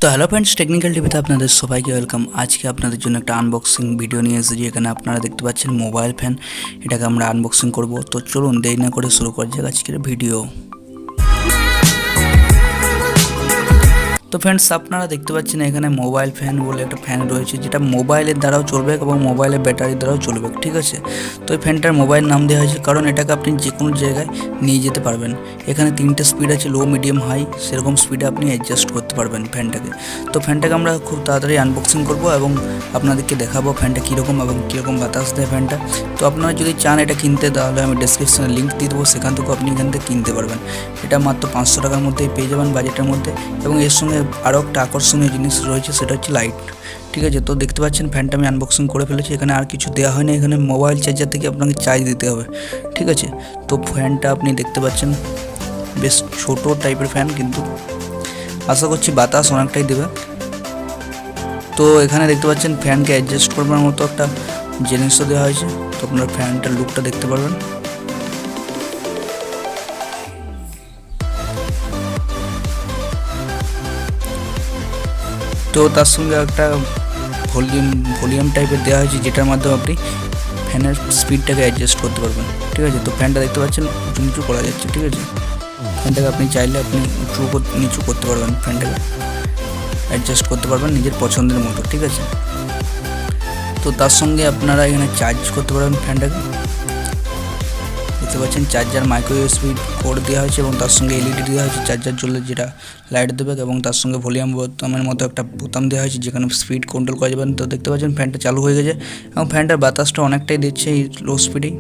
তো hello friends, technical টিভিতে আপনাদের সবাইকে ওয়েলকাম। আজকে আপনাদের জন্য একটা আনবক্সিং ভিডিও নিয়ে এসেছি। এখানে আপনারা দেখতে পাচ্ছেন মোবাইল ফ্যান, এটাকে আমরা আনবক্সিং করব। তো চলুন দেরি না করে শুরু করা যাক আজকের ভিডিও। তো ফ্রেন্ডস, আপনারা দেখতে পাচ্ছেন এখানে মোবাইল ফ্যান বলে একটা ফ্যান রয়েছে, যেটা মোবাইলের দ্বারাও চলবে এবং মোবাইলের ব্যাটারির দ্বারাও চলবে, ঠিক আছে। তো এই ফ্যানটার মোবাইল নাম দেওয়া হয়েছে কারণ এটাকে আপনি যে কোনো জায়গায় নিয়ে যেতে পারবেন। এখানে তিনটে স্পিড আছে, লো, মিডিয়াম, হাই। সেরকম স্পিডে আপনি অ্যাডজাস্ট করতে পারবেন ফ্যানটাকে। তো ফ্যানটাকে আমরা খুব তাড়াতাড়ি আনবক্সিং করব এবং আপনাদেরকে দেখাবো ফ্যানটা কীরকম এবং কীরকম বাতাস দেয় ফ্যানটা। তো আপনারা যদি চান এটা কিনতে, তাহলে আমি ডেসক্রিপশনে লিঙ্ক দিয়ে দেবো, সেখান থেকেও আপনি এখান থেকে কিনতে পারবেন। এটা মাত্র 500 টাকার মধ্যেই পেয়ে যাবেন, বাজেটের মধ্যে। এবং এর সঙ্গে আরও একটা আকর্ষণীয় জিনিস রয়েছে, সেটা হচ্ছে লাইট, ঠিক আছে। তো দেখতে পাচ্ছেন ফ্যানটা আমি আনবক্সিং করে ফেলেছি। এখানে আর কিছু দেওয়া হয় না, এখানে মোবাইল চার্জার থেকে আপনাকে চার্জ দিতে হবে, ঠিক আছে। তো ফ্যানটা আপনি দেখতে পাচ্ছেন বেশ ছোট টাইপের ফ্যান, কিন্তু আশা করছি বাতাস অনেকটাই দেবে। তো এখানে দেখতে পাচ্ছেন ফ্যানকে অ্যাডজাস্ট করবার মতো একটা জিনিসও দেওয়া হয়েছে। তো আপনারা ফ্যানটার লুকটা দেখতে পারবেন। তো তার সঙ্গে একটা ভলিউম টাইপের দেওয়া হয়েছে, যেটার মাধ্যমে আপনি ফ্যানের স্পিডটাকে অ্যাডজাস্ট করতে পারবেন, ঠিক আছে। তো ফ্যানটা দেখতে পাচ্ছেন উঁচু নিচু করা যাচ্ছে, ঠিক আছে। ফ্যানটাকে আপনি চাইলে আপনি উঁচু নিচু করতে পারবেন, ফ্যানটাকে অ্যাডজাস্ট করতে পারবেন নিজের পছন্দের মতো, ঠিক আছে। তো তার সঙ্গে আপনারা এখানে চার্জ করতে পারবেন ফ্যানটাকে। দেখতে পাচ্ছেন চার্জার মাইক্রো ইউএসবি কোড দেওয়া হয়েছে এবং তার সঙ্গে এলইডি দেওয়া হয়েছে চার্জার জ্বললে যেটা লাইট দেবে, এবং তার সঙ্গে ভলিউম বোতামের মতো একটা বোতাম দেওয়া হয়েছে যেখানে স্পিড কন্ট্রোল করা যাবেন। তো দেখতে পাচ্ছেন ফ্যানটা চালু হয়ে গেছে এবং ফ্যানটার বাতাসটা অনেকটাই দিচ্ছে এই লো স্পিডেই।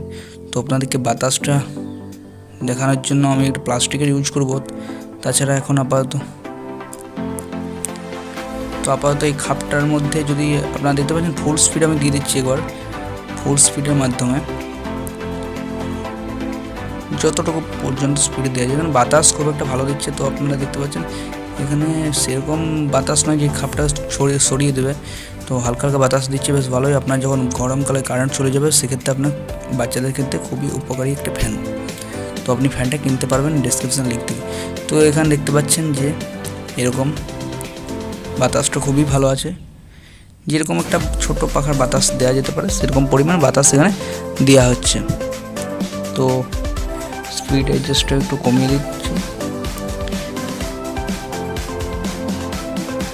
তো আপনাদেরকে বাতাসটা দেখানোর জন্য আমি একটা প্লাস্টিকের ইউজ করব। তাছাড়া এখন আপাতত এই খাপটার মধ্যে যদি আপনারা দেখতে পাচ্ছেন ফুল স্পিড আমি দিয়ে দিচ্ছি একবার, ফুল স্পিডের মাধ্যমে যতটুকু পর্যন্ত স্পিডে দেওয়া যায়, বাতাস খুব একটা ভালো দিচ্ছে। তো আপনারা দেখতে পাচ্ছেন এখানে সেরকম বাতাস নয় যে খাপটা সরিয়ে দেবে, তো হালকা হালকা বাতাস দিচ্ছে, বেশ ভালোই। আপনার যখন গরমকালে কারেন্ট চলে যাবে, সেক্ষেত্রে আপনার বাচ্চাদের ক্ষেত্রে খুবই উপকারী একটা ফ্যান। তো আপনি ফ্যানটা কিনতে পারবেন ডেসক্রিপশন লিঙ্ক থেকে। তো এখানে দেখতে পাচ্ছেন যে এরকম বাতাসটা খুবই ভালো আছে, যেরকম একটা ছোট পাখার বাতাস দেওয়া যেতে পারে সেরকম পরিমাণ বাতাস এখানে দেওয়া হচ্ছে। তো স্পিড অ্যাডজাস্টটা একটু কমিয়ে দিচ্ছি।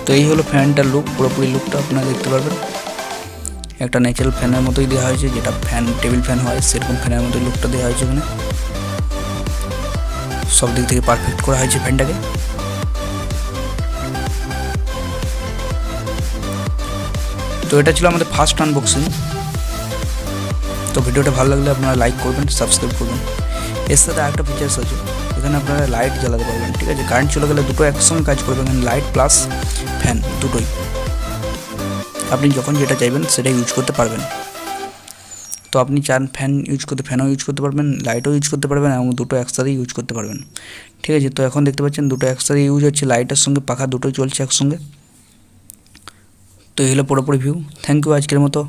তো এই হলো ফ্যানটার লুক, পুরোপুরি লুকটা আপনারা দেখতে পারবেন। একটা ন্যাচারাল ফ্যানের মতোই দেওয়া হয়েছে, যেটা ফ্যান টেবিল ফ্যান হয় সেরকম ফ্যানের মতোই লুকটা দেওয়া হয়েছে। এখানে সব দিক থেকে পারফেক্ট করা হয়েছে ফ্যানটাকে। তো এটা ছিল আমাদের ফার্স্ট আনবক্সিং। তো ভিডিওটা ভালো লাগলে আপনারা লাইক করবেন, সাবস্ক্রাইব করবেন। এর সাথে আরেকটা ফিচার্স আছে, এখানে আপনারা লাইট জ্বালাতে পারবেন, ঠিক আছে। কারেন্ট চলে গেলে দুটো একসঙ্গে কাজ করবে, এখানে লাইট প্লাস ফ্যান দুটোই। আপনি যখন যেটা চাইবেন সেটা ইউজ করতে পারবেন। তো আপনি চান ফ্যান ইউজ করতে, ফ্যানও ইউজ করতে পারবেন, লাইটও ইউজ করতে পারবেন এবং দুটো একসাথে ইউজ করতে পারবেন, ঠিক আছে। তো এখন দেখতে পাচ্ছেন দুটো একসাথে ইউজ হচ্ছে, লাইটের সঙ্গে পাখা দুটোই চলছে একসঙ্গে। তো এই হলো পুরোপুরি ভিউ। থ্যাংক ইউ আজকের মতো।